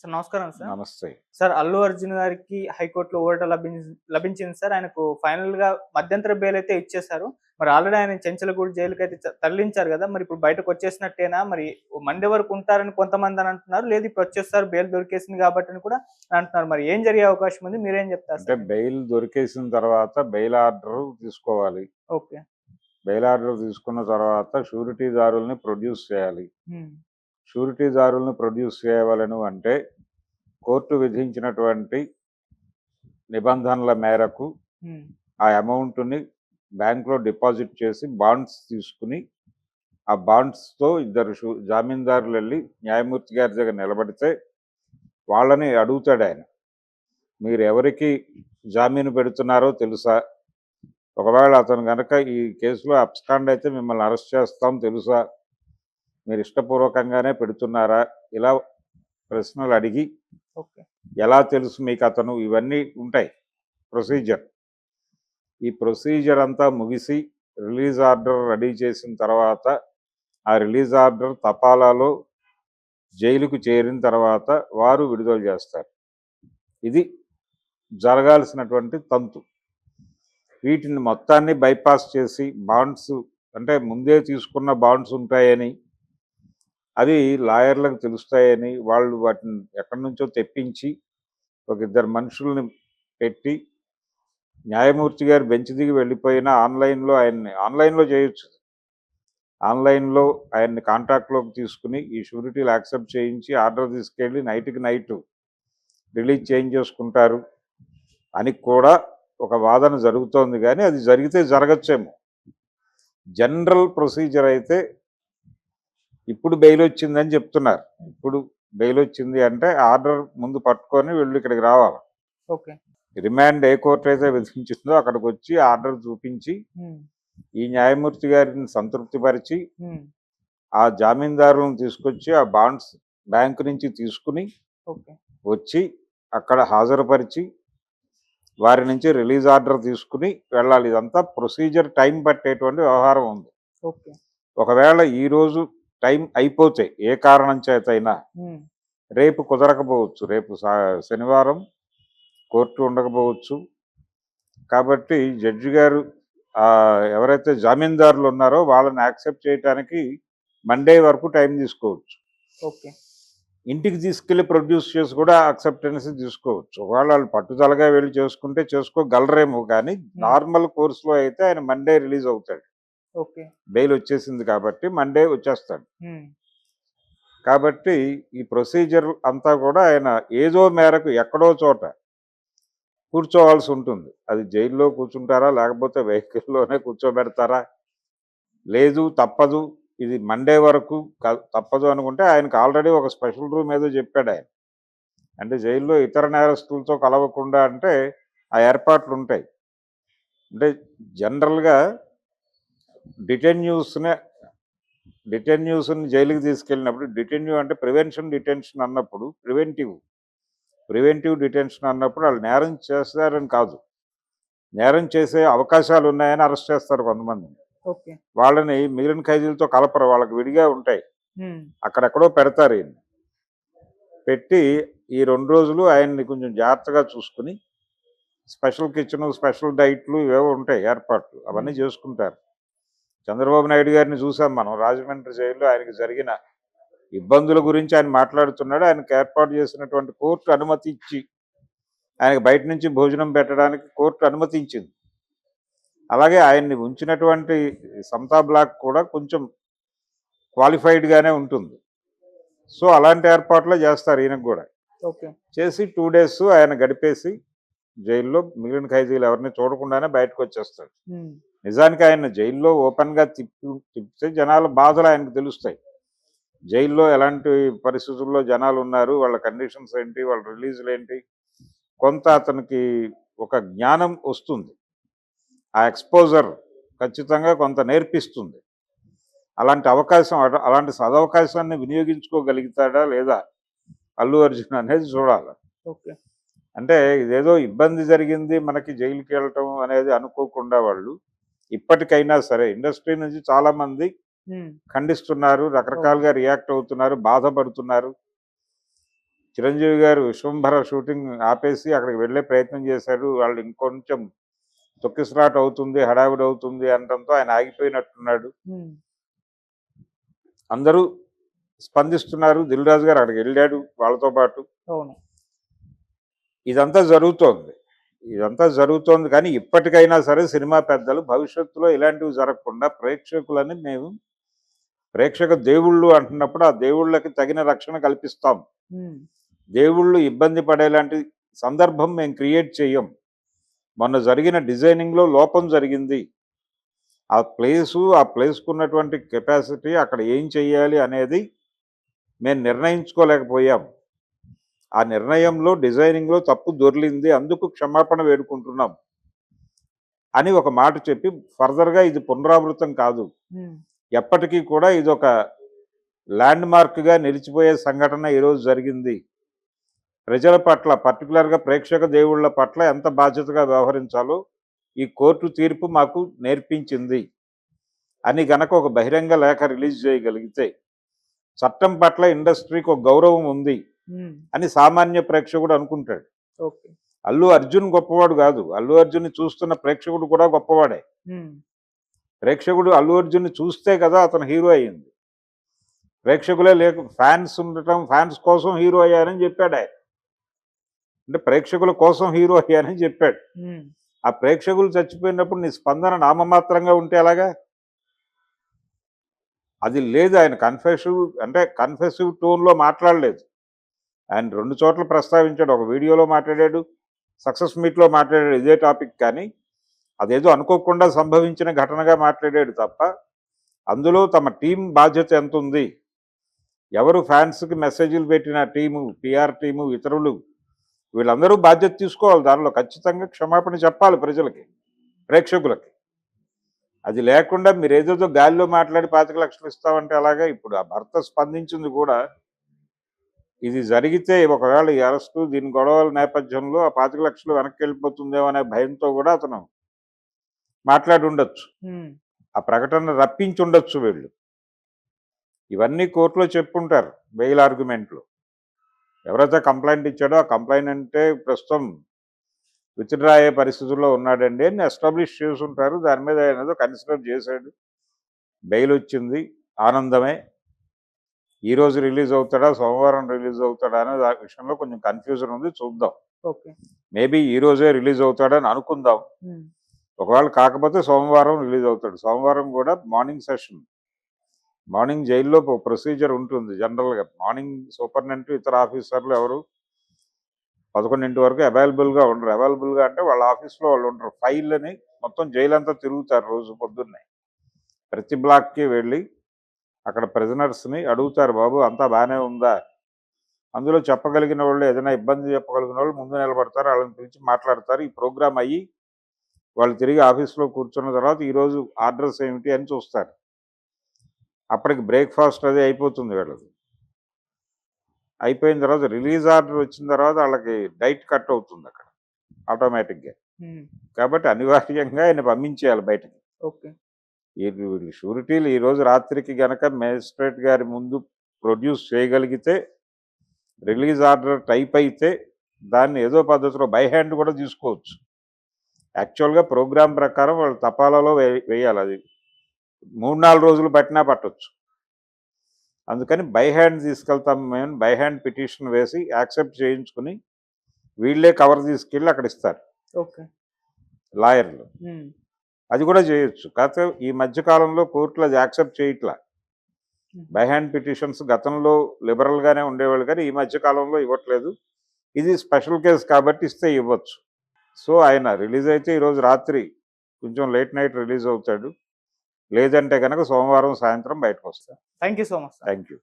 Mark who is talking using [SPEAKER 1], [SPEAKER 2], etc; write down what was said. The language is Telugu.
[SPEAKER 1] సార్ నమస్కారం సార్.
[SPEAKER 2] నమస్తే.
[SPEAKER 1] సార్ అల్లు అర్జున్ గారికి హైకోర్టులో ఊరట లభించింది సార్. ఆయనకు ఫైనల్‌గా మధ్యంతర బెయిల్ అయితే ఇచ్చేశారు. మరి ఆల్రెడీ ఆయన చెంచలగూడు జైలుకైతే తరలించారు గదా! మరి ఇప్పుడు బయటకొచ్చేసినట్టేనా? మరి మండే వరకు ఉంటారని కొంతమందని అంటున్నారు. లేదు ఇప్పుడు వచ్చేస్తారు బెయిల్ దొరికేసింది కాబట్టి అని కూడా అంటున్నారు. మరి ఏం జరిగే అవకాశం ఉంది? మీరేం చెప్తారు
[SPEAKER 2] అంటే
[SPEAKER 1] సార్?
[SPEAKER 2] బెయిల్ దొరికేసిన తర్వాత బెయిల్ ఆర్డర్ తీసుకోవాలి.
[SPEAKER 1] ఓకే.
[SPEAKER 2] బెయిల్ ఆర్డర్ తీసుకున్న తర్వాత షూరిటీదారుల్ని ప్రొడ్యూస్ చేయాలి.
[SPEAKER 1] హ్మ్.
[SPEAKER 2] షూరిటీదారుల్ని ప్రొడ్యూస్ చేయవలెను అంటే కోర్టు విధించినటువంటి నిబంధనల మేరకు
[SPEAKER 1] హ్మ్.
[SPEAKER 2] ఆ అమౌంట్‌ని బ్యాంక్‌లో డిపాజిట్ చేసి బాండ్స్ తీసుకుని, ఆ బాండ్స్‌తో ఇద్దరు జామీందారులెళ్లి న్యాయమూర్తి గారి దగ్గర నిలబడితే వాళ్ళని అడుగుతాడాయన. మీరెవరికి జామీను పెడుతున్నారో తెలుసా? ఒకవేళ అతను గనక ఈ కేసులో అబ్స్కాండ్ అయితే మిమ్మల్ని అరెస్ట్ చేస్తాం తెలుసా? మీరు ఇష్టపూర్వకంగానే పెడుతున్నారా? ఇలా ప్రశ్నలు అడిగి,
[SPEAKER 1] ఓకే.
[SPEAKER 2] ఎలా తెలుసు మీకు అతను? ఇవన్నీ ఉంటాయి ప్రొసీజర్. ఈ ప్రొసీజర్ అంతా ముగిసి రిలీజ్ ఆర్డర్ రెడీ చేసిన తర్వాత ఆ రిలీజ్ ఆర్డర్ తపాలాలో జైలుకు చేరిన తర్వాత వారు విడుదల చేస్తారు. ఇది జరగాల్సినటువంటి తంతు. వీటిని మొత్తాన్ని బైపాస్ చేసి బాండ్స్ అంటే ముందే తీసుకున్న బాండ్స్ ఉంటాయని, అవి లాయర్లకు తెలుస్తాయని, వాళ్ళు వాటిని ఎక్కడి నుంచో తెప్పించి ఒక ఇద్దరు మనుషుల్ని పెట్టి న్యాయమూర్తి గారు బెంచ్ దిగి వెళ్ళిపోయినా ఆన్లైన్లో చేయొచ్చు. ఆన్లైన్లో ఆయన్ని కాంటాక్ట్లోకి తీసుకుని ఈ షూరిటీలు యాక్సెప్ట్ చేయించి ఆర్డర్ తీసుకెళ్ళి నైట్కి నైట్ రిలీజ్ చేంజ్ చేసుకుంటారు అని కూడా ఒక వాదన జరుగుతోంది. కానీ అది జరిగితే జరగచ్చేమో. జనరల్ ప్రొసీజర్ అయితే ఇప్పుడు బెయిల్ వచ్చిందని చెప్తున్నారు. ఇప్పుడు బెయిల్ వచ్చింది అంటే ఆర్డర్ ముందు పట్టుకొని వీళ్ళు ఇక్కడికి రావాలి.
[SPEAKER 1] ఓకే.
[SPEAKER 2] రిమాండ్ ఏ కోర్టు అయితే విధించిందో అక్కడికి వచ్చి ఆర్డర్ చూపించి ఈ న్యాయమూర్తి గారిని సంతృప్తిపరిచి ఆ జామీందారులను తీసుకొచ్చి ఆ బాండ్స్ బ్యాంకు నుంచి తీసుకుని వచ్చి అక్కడ హాజరుపరిచి వారి నుంచి రిలీజ్ ఆర్డర్ తీసుకుని వెళ్ళాలి. ఇదంతా ప్రొసీజర్ టైం పట్టేటువంటి వ్యవహారం ఉంది. ఒకవేళ ఈరోజు టైం అయిపోతే ఏ కారణం చేతైనా రేపు కుదరకపోవచ్చు. రేపు శనివారం కోర్టు ఉండకపోవచ్చు. కాబట్టి జడ్జి గారు ఎవరైతే జామీందారులు ఉన్నారో వాళ్ళని యాక్సెప్ట్ చేయడానికి మండే వరకు టైం తీసుకోవచ్చు.
[SPEAKER 1] ఓకే.
[SPEAKER 2] ఇంటికి తీసుకెళ్లి ప్రొడ్యూస్ చేసి కూడా యాక్సెప్టెన్స్ తీసుకోవచ్చు. ఒకవేళ వాళ్ళు పట్టుదలగా వెళ్ళి చేసుకుంటే చేసుకోగలరేమో. కానీ నార్మల్ కోర్సులో అయితే ఆయన మండే రిలీజ్ అవుతాడు.
[SPEAKER 1] ఓకే.
[SPEAKER 2] బెయిల్ వచ్చేసింది కాబట్టి మండే వచ్చేస్తాడు. కాబట్టి ఈ ప్రొసీజర్ అంతా కూడా ఆయన ఏదో మేరకు ఎక్కడో చోట కూర్చోవాల్సి ఉంటుంది. అది జైల్లో కూర్చుంటారా, లేకపోతే వెహికల్లోనే కూర్చోబెడతారా, లేదు తప్పదు ఇది మండే వరకు తప్పదు అనుకుంటే ఆయనకు ఆల్రెడీ ఒక స్పెషల్ రూమ్ ఏదో చెప్పాడు ఆయన. అంటే జైల్లో ఇతర నేరస్తులతో కలవకుండా అంటే ఆ ఏర్పాట్లు ఉంటాయి. అంటే జనరల్గా డిటెన్యూస్ని జైలుకి తీసుకెళ్ళినప్పుడు డిటెన్యూ అంటే ప్రివెన్షన్ డిటెన్షన్ అన్నప్పుడు ప్రివెంటివ్ డిటెన్షన్ అన్నప్పుడు వాళ్ళు నేరం చేస్తారని కాదు, నేరం చేసే అవకాశాలు ఉన్నాయని అరెస్ట్ చేస్తారు కొంతమంది. వాళ్ళని మిగిలిన ఖైదీలతో కలపరు, వాళ్ళకి విడిగా ఉంటాయి. అక్కడెక్కడో పెడతారు. ఈయన్ని పెట్టి ఈ 2 రోజులు ఆయన్ని కొంచెం జాగ్రత్తగా చూసుకుని స్పెషల్ కిచెన్, స్పెషల్ డైట్లు ఇవేవో ఉంటాయి ఏర్పాట్లు, అవన్నీ చేసుకుంటారు. చంద్రబాబు నాయుడు గారిని చూసాం మనం రాజమండ్రి జైల్లో. ఆయనకి జరిగిన ఇబ్బందుల గురించి ఆయన మాట్లాడుతున్నాడు. ఆయనకు ఏర్పాటు చేసినటువంటి కోర్టు అనుమతి ఇచ్చి ఆయనకు బయట నుంచి భోజనం పెట్టడానికి కోర్టు అనుమతించింది. అలాగే ఆయన్ని ఉంచినటువంటి సమతా బ్లాక్ కూడా కొంచెం క్వాలిఫైడ్గానే ఉంటుంది. సో అలాంటి ఏర్పాట్లే చేస్తారు ఈయనకు కూడా. చేసి 2 days ఆయన గడిపేసి జైల్లో మిగిలిన ఖైదీలు ఎవరిని చూడకుండానే బయటకు వచ్చేస్తాడు. నిజానికి ఆయన జైల్లో ఓపెన్గా తిప్పితే జనాల బాధలు ఆయనకు తెలుస్తాయి. జైల్లో ఎలాంటి పరిస్థితుల్లో జనాలు ఉన్నారు, వాళ్ళ కండిషన్స్ ఏంటి, వాళ్ళ రిలీజులు ఏంటి, కొంత అతనికి ఒక జ్ఞానం వస్తుంది. ఆ ఎక్స్పోజర్ ఖచ్చితంగా కొంత నేర్పిస్తుంది. అలాంటి సదవకాశాన్ని వినియోగించుకోగలుగుతాడా లేదా అల్లు అర్జున్ అనేది చూడాలి. అంటే ఇదేదో ఇబ్బంది జరిగింది మనకి జైలుకి వెళ్ళటం అనేది అనుకోకుండా వాళ్ళు ఇప్పటికైనా సరే ఇండస్ట్రీ నుంచి చాలా మంది ఖండిస్తున్నారు, రకరకాలుగా రియాక్ట్ అవుతున్నారు, బాధపడుతున్నారు. చిరంజీవి గారు విశ్వంభర షూటింగ్ ఆపేసి అక్కడికి వెళ్ళే ప్రయత్నం చేశాడు. వాళ్ళు ఇంకొంచెం తొక్కిసలాట అవుతుంది, హడావిడి అవుతుంది అనడంతో ఆయన ఆగిపోయినట్టున్నాడు. అందరూ స్పందిస్తున్నారు. దిల్ రాజు గారు అక్కడికి వెళ్ళాడు వాళ్ళతో పాటు. ఇదంతా జరుగుతోంది కానీ ఇప్పటికైనా సరే సినిమా పెద్దలు భవిష్యత్తులో ఇలాంటివి జరగకుండా ప్రేక్షకులని మేము ప్రేక్షక దేవుళ్ళు అంటున్నప్పుడు ఆ దేవుళ్ళకి తగిన రక్షణ కల్పిస్తాం. దేవుళ్ళు ఇబ్బంది పడేలాంటి సందర్భం మేము క్రియేట్ చెయ్యం. మొన్న జరిగిన డిజైనింగ్లో లోపం జరిగింది. ఆ ప్లేస్కు ఉన్నటువంటి కెపాసిటీ అక్కడ ఏం చెయ్యాలి అనేది మేము నిర్ణయించుకోలేకపోయాం. ఆ నిర్ణయంలో డిజైనింగ్లో తప్పు దొర్లింది, అందుకు క్షమాపణ వేడుకుంటున్నాం అని ఒక మాట చెప్పి ఫర్దర్గా ఇది పునరావృతం కాదు, ఎప్పటికీ కూడా ఇది ఒక ల్యాండ్ మార్క్గా నిలిచిపోయే సంఘటన ఈరోజు జరిగింది. ప్రజల పట్ల పర్టికులర్గా ప్రేక్షక దేవుళ్ళ పట్ల ఎంత బాధ్యతగా వ్యవహరించాలో ఈ కోర్టు తీర్పు మాకు నేర్పించింది అని గనక ఒక బహిరంగ లేఖ రిలీజ్ చేయగలిగితే చట్టం పట్ల ఇండస్ట్రీకి ఒక గౌరవం ఉంది అని సామాన్య ప్రేక్షకుడు అనుకుంటాడు. అల్లు అర్జున్ గొప్పవాడు కాదు, అల్లు అర్జున్ చూస్తున్న ప్రేక్షకుడు కూడా గొప్పవాడే. ప్రేక్షకుడు అల్లు అర్జున్ చూస్తే కదా అతను హీరో అయ్యింది. ప్రేక్షకులే లేక ఫ్యాన్స్ ఉండటం, ఫ్యాన్స్ కోసం హీరో అయ్యారని చెప్పాడు ఆయన. అంటే ప్రేక్షకుల కోసం హీరో అయ్యారని చెప్పాడు. ఆ ప్రేక్షకులు చచ్చిపోయినప్పుడు నీ స్పందన నామమాత్రంగా ఉంటే ఎలాగా? అది లేదు. ఆయన కన్ఫెసివ్ టోన్లో మాట్లాడలేదు. ఆయన 2 చోట్ల ప్రస్తావించాడు. ఒక వీడియోలో మాట్లాడాడు, సక్సెస్ మీట్లో మాట్లాడాడు ఇదే టాపిక్. కానీ అదేదో అనుకోకుండా సంభవించిన ఘటనగా మాట్లాడాడు తప్ప అందులో తమ టీం బాధ్యత ఎంత ఉంది, ఎవరు ఫ్యాన్స్కి మెసేజ్లు పెట్టిన టీము, పిఆర్ టీము, ఇతరులు వీళ్ళందరూ బాధ్యత తీసుకోవాలి. దానిలో ఖచ్చితంగా క్షమాపణ చెప్పాలి ప్రజలకి, ప్రేక్షకులకి. అది లేకుండా మీరు ఏదేదో గాలిలో మాట్లాడి 25 లక్షలు ఇస్తామంటే అలాగా? ఇప్పుడు ఆ భర్త స్పందించింది కూడా ఇది జరిగితే ఒకవేళ ఈ అరెస్టు దీని గొడవల నేపథ్యంలో ఆ 25 లక్షలు వెనక్కి వెళ్ళిపోతుందేమో అనే భయంతో కూడా అతను మాట్లాడి ఉండొచ్చు. ఆ ప్రకటన రప్పించి ఉండొచ్చు వీళ్ళు. ఇవన్నీ కోర్టులో చెప్పుంటారు బెయిల్ ఆర్గ్యుమెంట్లో. ఎవరైతే కంప్లైంట్ ఇచ్చాడో ఆ కంప్లైంట్ ప్రస్తుతం విత్డ్రా అయ్యే పరిస్థితుల్లో ఉన్నాడండి అని ఎస్టాబ్లిష్ చేసుంటారు. దాని మీద ఆయన ఏదో కన్సిడర్ చేశాడు, బెయిల్ వచ్చింది, ఆనందమే. ఈరోజు రిలీజ్ అవుతాడా, సోమవారం రిలీజ్ అవుతాడా అనే ఆ విషయంలో కొంచెం కన్ఫ్యూజన్ ఉంది. చూద్దాం. మేబీ ఈ రోజే రిలీజ్ అవుతాడని అనుకుందాం. ఒకవేళ కాకపోతే సోమవారం రిలీజ్ అవుతాడు. సోమవారం కూడా మార్నింగ్ సెషన్, మార్నింగ్ జైల్లో ప్రొసీజర్ ఉంటుంది జనరల్గా. మార్నింగ్ సూపరింటెండెంట్ ఇతర ఆఫీసర్లు ఎవరు 11 వరకు అవైలబుల్గా ఉండరు. అవైలబుల్గా అంటే వాళ్ళ ఆఫీస్లో వాళ్ళు ఉండరు. ఫైల్ అని మొత్తం జైలు అంతా తిరుగుతారు రోజు పొద్దున్నే. ప్రతి బ్లాక్కి వెళ్ళి అక్కడ ప్రిజనర్స్ని అడుగుతారు, బాబు అంతా బాగానే ఉందా? అందులో చెప్పగలిగిన వాళ్ళు, ఏదైనా ఇబ్బంది చెప్పగలిగిన వాళ్ళు ముందు నిలబడతారు, వాళ్ళని పిలిచి మాట్లాడతారు. ఈ ప్రోగ్రామ్ అయ్యి వాళ్ళు తిరిగి ఆఫీస్లో కూర్చున్న తర్వాత ఈరోజు ఆర్డర్స్ ఏమిటి అని చూస్తారు. అప్పటికి బ్రేక్ఫాస్ట్ అది అయిపోతుంది వీళ్ళది. అయిపోయిన తర్వాత రిలీజ్ ఆర్డర్ వచ్చిన తర్వాత వాళ్ళకి డైట్ కట్ అవుతుంది అక్కడ ఆటోమేటిక్గా. కాబట్టి అనివార్యంగా ఆయన పంపించేయాలి బయటకి. వీళ్ళు షూరిటీలు ఈరోజు రాత్రికి గనక మేజిస్ట్రేట్ గారి ముందు ప్రొడ్యూస్ చేయగలిగితే, రిలీజ్ ఆర్డర్ టైప్ అయితే దాన్ని ఏదో పద్ధతిలో బై హ్యాండ్ కూడా తీసుకోవచ్చు. యాక్చువల్గా ప్రోగ్రాం ప్రకారం వాళ్ళు తపాలాలో వేయాలి. అది 3-4 రోజులు పట్టినా పట్టవచ్చు. అందుకని బై హ్యాండ్ తీసుకెళ్తాం మేము. బై హ్యాండ్ పిటిషన్ వేసి యాక్సెప్ట్ చేయించుకుని వీళ్ళే కవర్ తీసుకెళ్ళి అక్కడ ఇస్తారు లాయర్లు. అది కూడా చేయొచ్చు. కాకపోతే ఈ మధ్యకాలంలో కోర్టులు అది యాక్సెప్ట్ చేయట్లా. బై హ్యాండ్ పిటిషన్స్ గతంలో లిబరల్గానే ఉండేవాళ్ళు కానీ ఈ మధ్యకాలంలో ఇవ్వట్లేదు. ఇది స్పెషల్ కేసు కాబట్టి ఇస్తే ఇవ్వచ్చు. సో ఆయన రిలీజ్ అయితే ఈరోజు రాత్రి కొంచెం లేట్ నైట్ రిలీజ్ అవుతాడు. లేదంటే కనుక సోమవారం సాయంత్రం బయటకు వస్తాడు.
[SPEAKER 1] Thank you so much.
[SPEAKER 2] Thank you.